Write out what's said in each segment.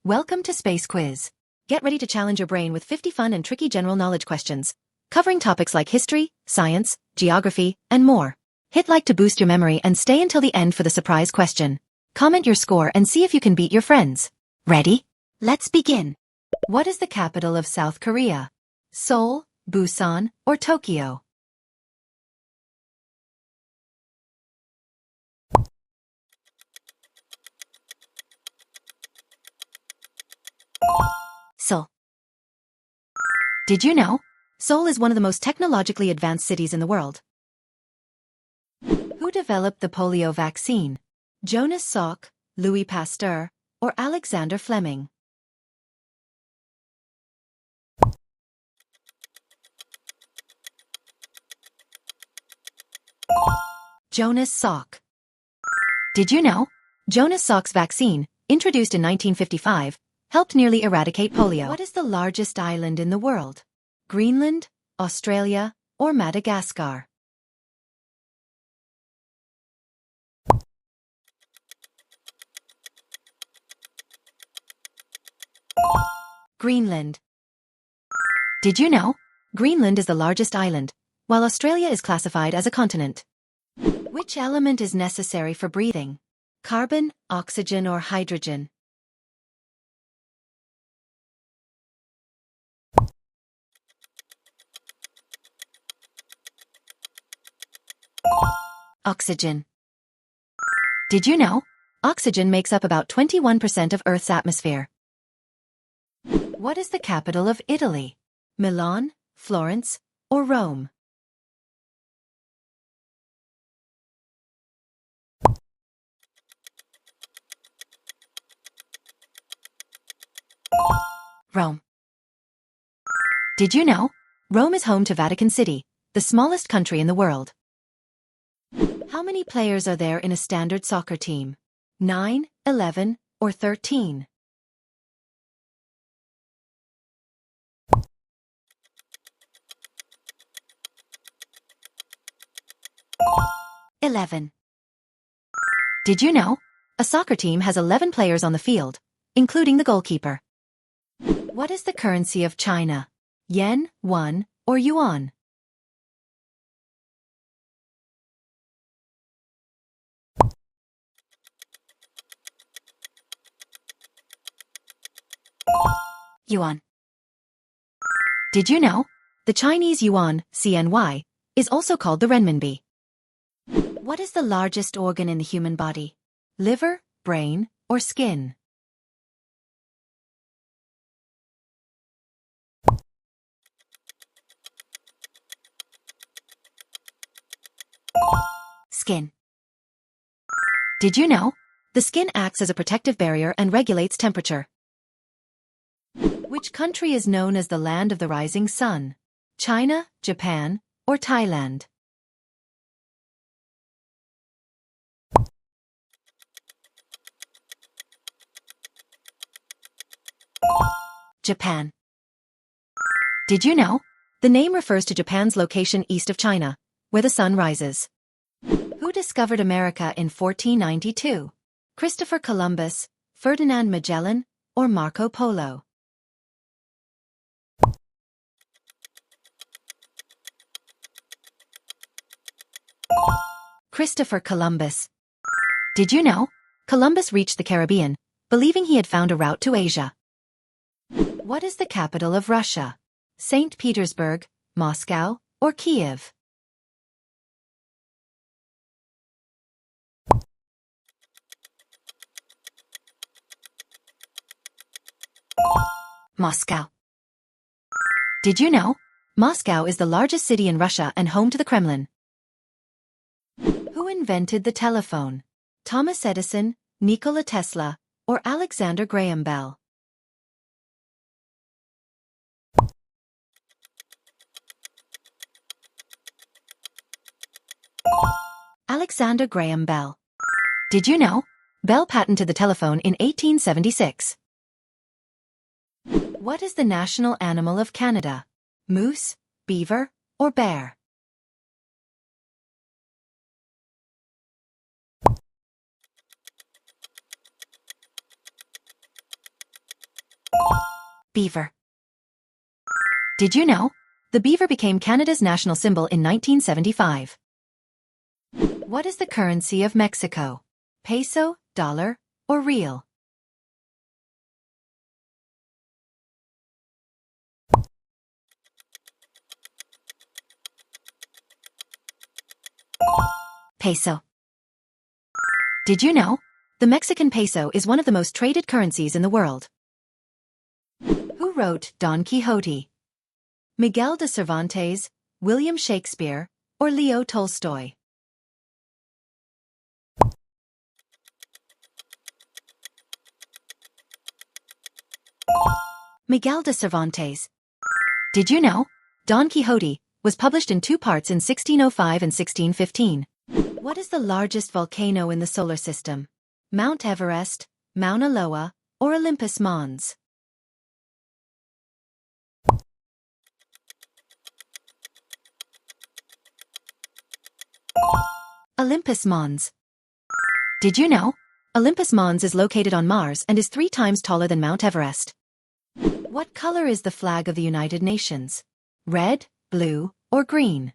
Welcome to Space Quiz. Get ready to challenge your brain with 50 fun and tricky general knowledge questions, covering topics like history, science, geography, and more. Hit like to boost your memory and stay until the end for the surprise question. Comment your score and see if you can beat your friends. Ready? Let's begin. What is the capital of South Korea? Seoul, Busan, or Tokyo? Seoul. Did you know? Seoul is one of the most technologically advanced cities in the world. Who developed the polio vaccine? Jonas Salk, Louis Pasteur, or Alexander Fleming? Jonas Salk. Did you know? Jonas Salk's vaccine, introduced in 1955, helped nearly eradicate polio. What is the largest island in the world? Greenland, Australia, or Madagascar? Greenland. Did you know? Greenland is the largest island, while Australia is classified as a continent. Which element is necessary for breathing? Carbon, oxygen, or hydrogen? Oxygen. Did you know? Oxygen makes up about 21% of Earth's atmosphere. What is the capital of Italy? Milan, Florence, or Rome? Rome. Did you know? Rome is home to Vatican City, the smallest country in the world. How many players are there in a standard soccer team? 9, 11, or 13? (11) Did you know? A soccer team has 11 players on the field, including the goalkeeper. What is the currency of China? Yen, won, or yuan? Yuan. Did you know? The Chinese yuan, CNY, is also called the renminbi. What is the largest organ in the human body? Liver, brain, or skin? Skin. Did you know? The skin acts as a protective barrier and regulates temperature. Which country is known as the land of the rising sun? China, Japan, or Thailand? Japan. Did you know? The name refers to Japan's location east of China, where the sun rises. Who discovered America in 1492? Christopher Columbus, Ferdinand Magellan, or Marco Polo? Christopher Columbus. Did you know? Columbus reached the Caribbean, believing he had found a route to Asia. What is the capital of Russia? St. Petersburg, Moscow, or Kiev? Moscow. Did you know? Moscow is the largest city in Russia and home to the Kremlin. Who invented the telephone? Thomas Edison, Nikola Tesla, or Alexander Graham Bell? Alexander Graham Bell. Did you know? Bell patented the telephone in 1876. What is the national animal of Canada? Moose, beaver, or bear? Beaver. Did you know? The beaver became Canada's national symbol in 1975. What is the currency of Mexico? Peso, dollar, or real? Peso. Did you know? The Mexican peso is one of the most traded currencies in the world. Who wrote Don Quixote? Miguel de Cervantes, William Shakespeare, or Leo Tolstoy? Miguel de Cervantes. Did you know? Don Quixote was published in two parts in 1605 and 1615. What is the largest volcano in the solar system? Mount Everest, Mauna Loa, or Olympus Mons? Olympus Mons. Did you know? Olympus Mons is located on Mars and is 3 times taller than Mount Everest. What color is the flag of the United Nations? Red, blue, or green?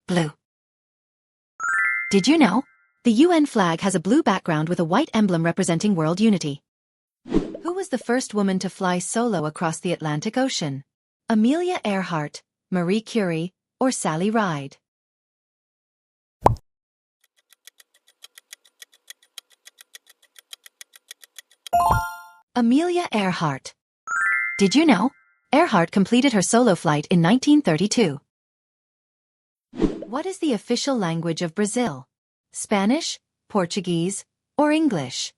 Blue. Did you know? The UN flag has a blue background with a white emblem representing world unity. Who was the first woman to fly solo across the Atlantic Ocean? Amelia Earhart, Marie Curie, or Sally Ride? Amelia Earhart. Did you know? Earhart completed her solo flight in 1932. What is the official language of Brazil? Spanish, Portuguese, or English?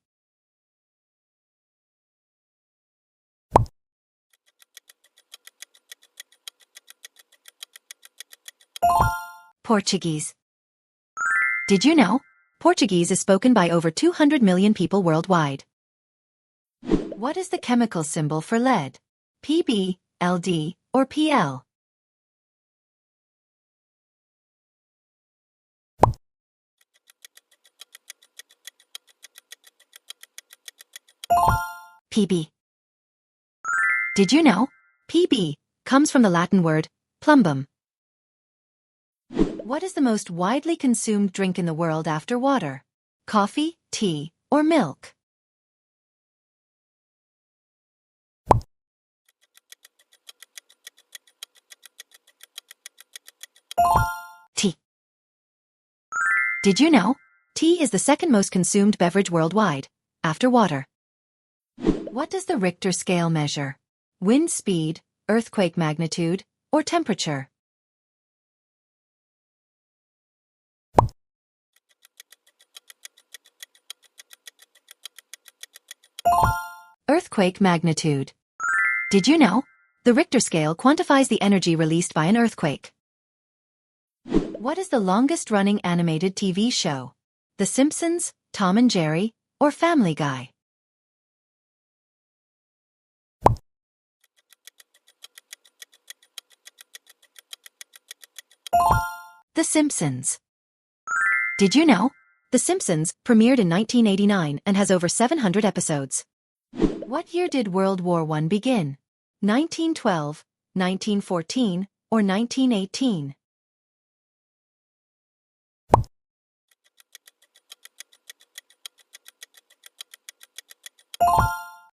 Portuguese. Did you know? Portuguese is spoken by over 200 million people worldwide. What is the chemical symbol for lead? Pb, Ld, or Pl? Pb. Did you know? Pb comes from the Latin word plumbum. What is the most widely consumed drink in the world after water? Coffee, tea, or milk? Tea. Did you know? Tea is the second most consumed beverage worldwide, after water. What does the Richter scale measure? Wind speed, earthquake magnitude, or temperature? Earthquake magnitude. Did you know? The Richter scale quantifies the energy released by an earthquake. What is the longest-running animated TV show? The Simpsons, Tom and Jerry, or Family Guy? The Simpsons. Did you know? The Simpsons premiered in 1989 and has over 700 episodes. What year did World War I begin? 1912, 1914, or 1918?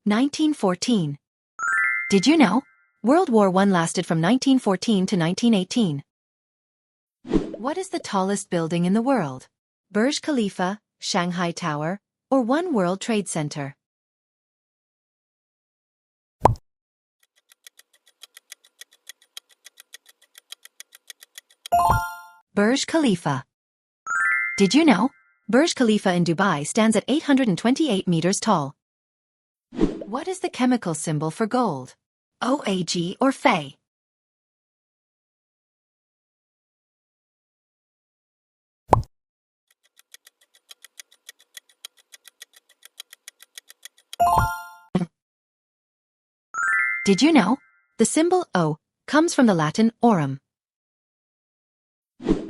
(1914). Did you know? World War I lasted from 1914 to 1918. What is the tallest building in the world? Burj Khalifa, Shanghai Tower, or One World Trade Center? Burj Khalifa. Did you know? Burj Khalifa in Dubai stands at 828 meters tall. What is the chemical symbol for gold? OAG or Fe? Did you know? The symbol O comes from the Latin aurum.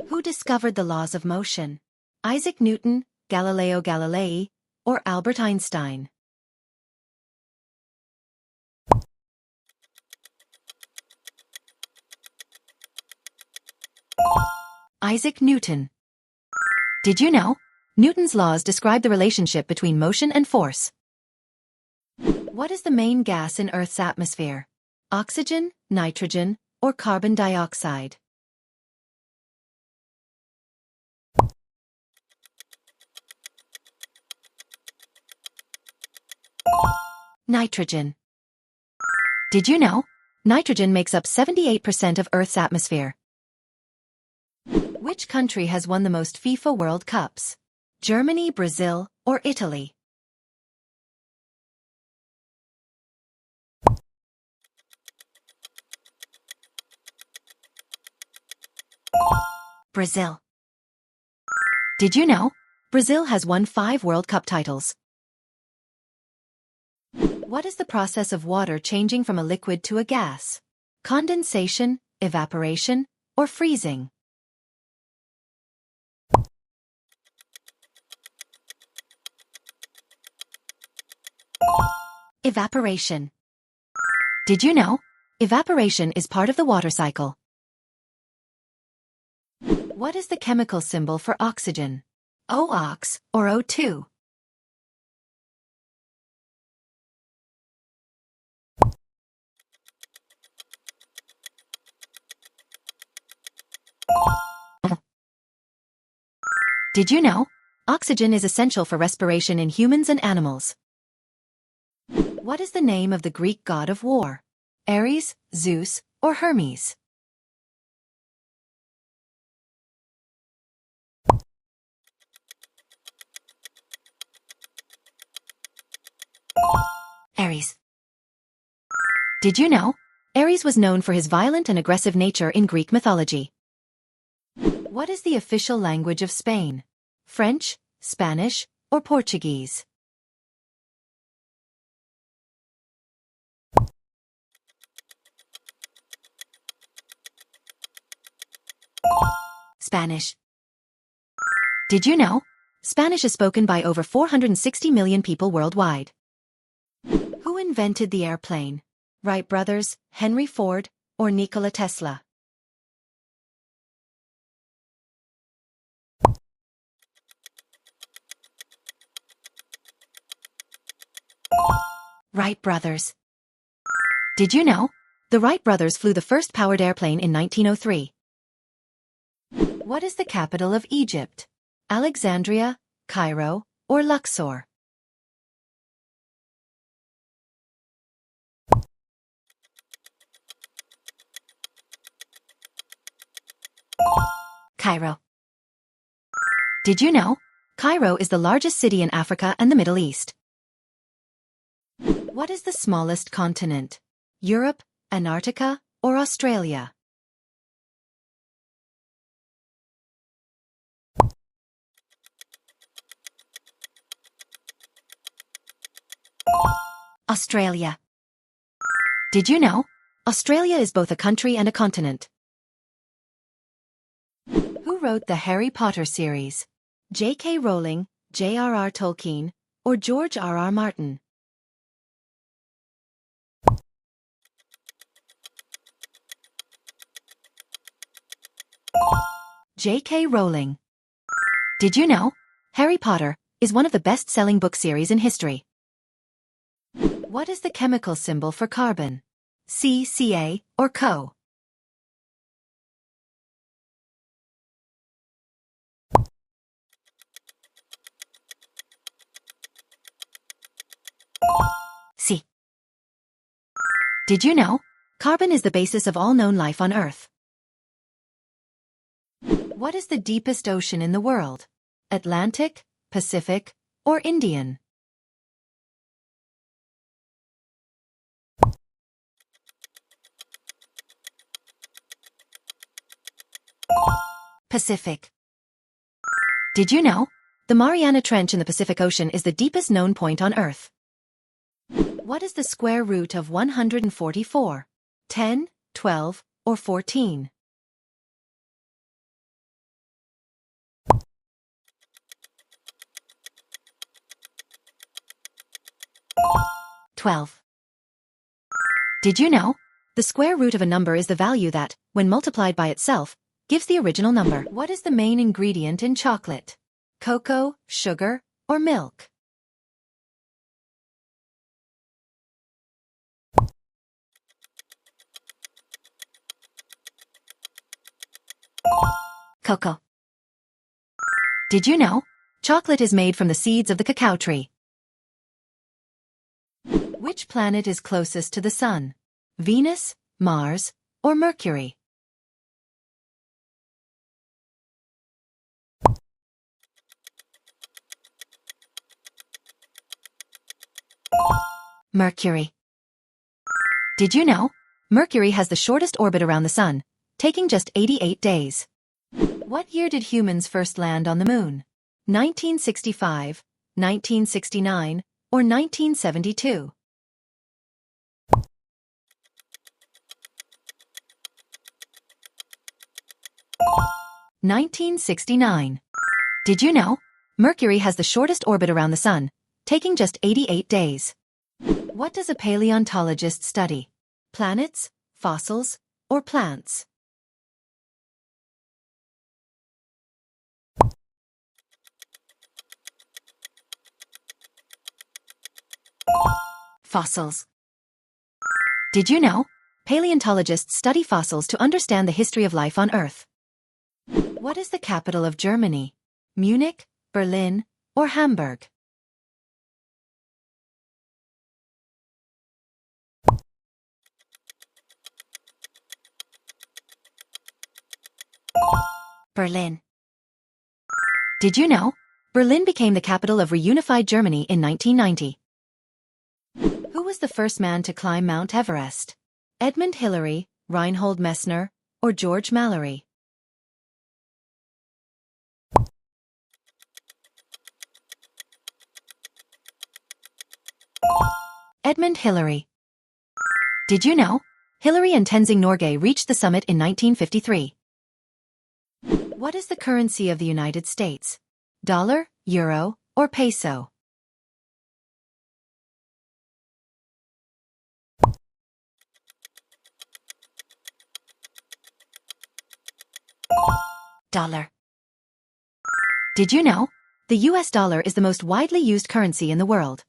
Who discovered the laws of motion? Isaac Newton, Galileo Galilei, or Albert Einstein? Isaac Newton. Did you know? Newton's laws describe the relationship between motion and force. What is the main gas in Earth's atmosphere? Oxygen, nitrogen, or carbon dioxide? Nitrogen. Did you know? Nitrogen makes up 78% of Earth's atmosphere. Which country has won the most FIFA World Cups? Germany, Brazil, or Italy? Brazil. Did you know? Brazil has won 5 World Cup titles. What is the process of water changing from a liquid to a gas? Condensation, evaporation, or freezing? Evaporation. Did you know? Evaporation is part of the water cycle. What is the chemical symbol for oxygen? OX or O2? Did you know? Oxygen is essential for respiration in humans and animals. What is the name of the Greek god of war? Ares, Zeus, or Hermes? Ares. Did you know? Ares was known for his violent and aggressive nature in Greek mythology. What is the official language of Spain? French, Spanish, or Portuguese? Spanish. Did you know? Spanish is spoken by over 460 million people worldwide. Who invented the airplane? Wright brothers, Henry Ford, or Nikola Tesla? Wright brothers. Did you know? The Wright brothers flew the first powered airplane in 1903. What is the capital of Egypt? Alexandria, Cairo, or Luxor? Cairo. Did you know? Cairo is the largest city in Africa and the Middle East. What is the smallest continent? Europe, Antarctica, or Australia? Australia. Did you know? Australia is both a country and a continent. Who wrote the Harry Potter series? J.K. Rowling, J.R.R. Tolkien, or George R.R. Martin? J.K. Rowling. Did you know? Harry Potter is one of the best-selling book series in history. What is the chemical symbol for carbon? C, Ca, or Co? C. Did you know? Carbon is the basis of all known life on Earth. What is the deepest ocean in the world? Atlantic, Pacific, or Indian? Pacific. Did you know? The Mariana Trench in the Pacific Ocean is the deepest known point on Earth. What is the square root of 144? 10, 12, or 14? 12. Did you know? The square root of a number is the value that, when multiplied by itself, gives the original number. What is the main ingredient in chocolate? Cocoa, sugar, or milk? Cocoa. Did you know? Chocolate is made from the seeds of the cacao tree. Which planet is closest to the Sun? Venus, Mars, or Mercury? Mercury. Did you know? Mercury has the shortest orbit around the Sun, taking just 88 days. What year did humans first land on the Moon? 1965, 1969, or 1972? 1969. Did you know? Mercury has the shortest orbit around the Sun, taking just 88 days. What does a paleontologist study? Planets, fossils, or plants? Fossils. Did you know? Paleontologists study fossils to understand the history of life on Earth. What is the capital of Germany? Munich, Berlin, or Hamburg? Berlin. Did you know? Berlin became the capital of reunified Germany in 1990. Who was the first man to climb Mount Everest? Edmund Hillary, Reinhold Messner, or George Mallory? Edmund Hillary. Did you know? Hillary and Tenzing Norgay reached the summit in 1953. What is the currency of the United States? Dollar, euro, or peso? Dollar. Did you know? The US dollar is the most widely used currency in the world.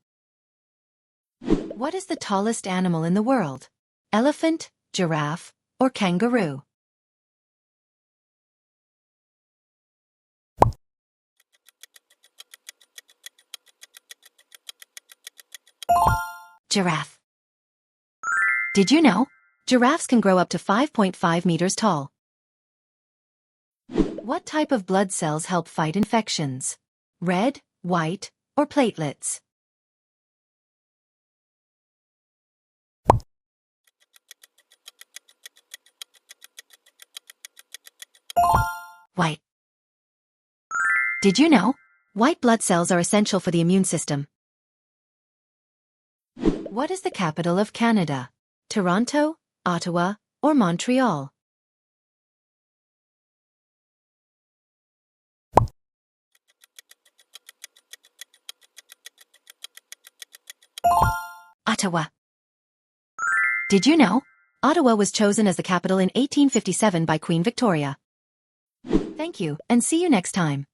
What is the tallest animal in the world? Elephant, giraffe, or kangaroo? Giraffe. Did you know? Giraffes can grow up to 5.5 meters tall. What type of blood cells help fight infections? Red, white, or platelets? White. Did you know? White blood cells are essential for the immune system. What is the capital of Canada? Toronto, Ottawa, or Montreal? Ottawa. Did you know? Ottawa was chosen as the capital in 1857 by Queen Victoria. Thank you, and see you next time.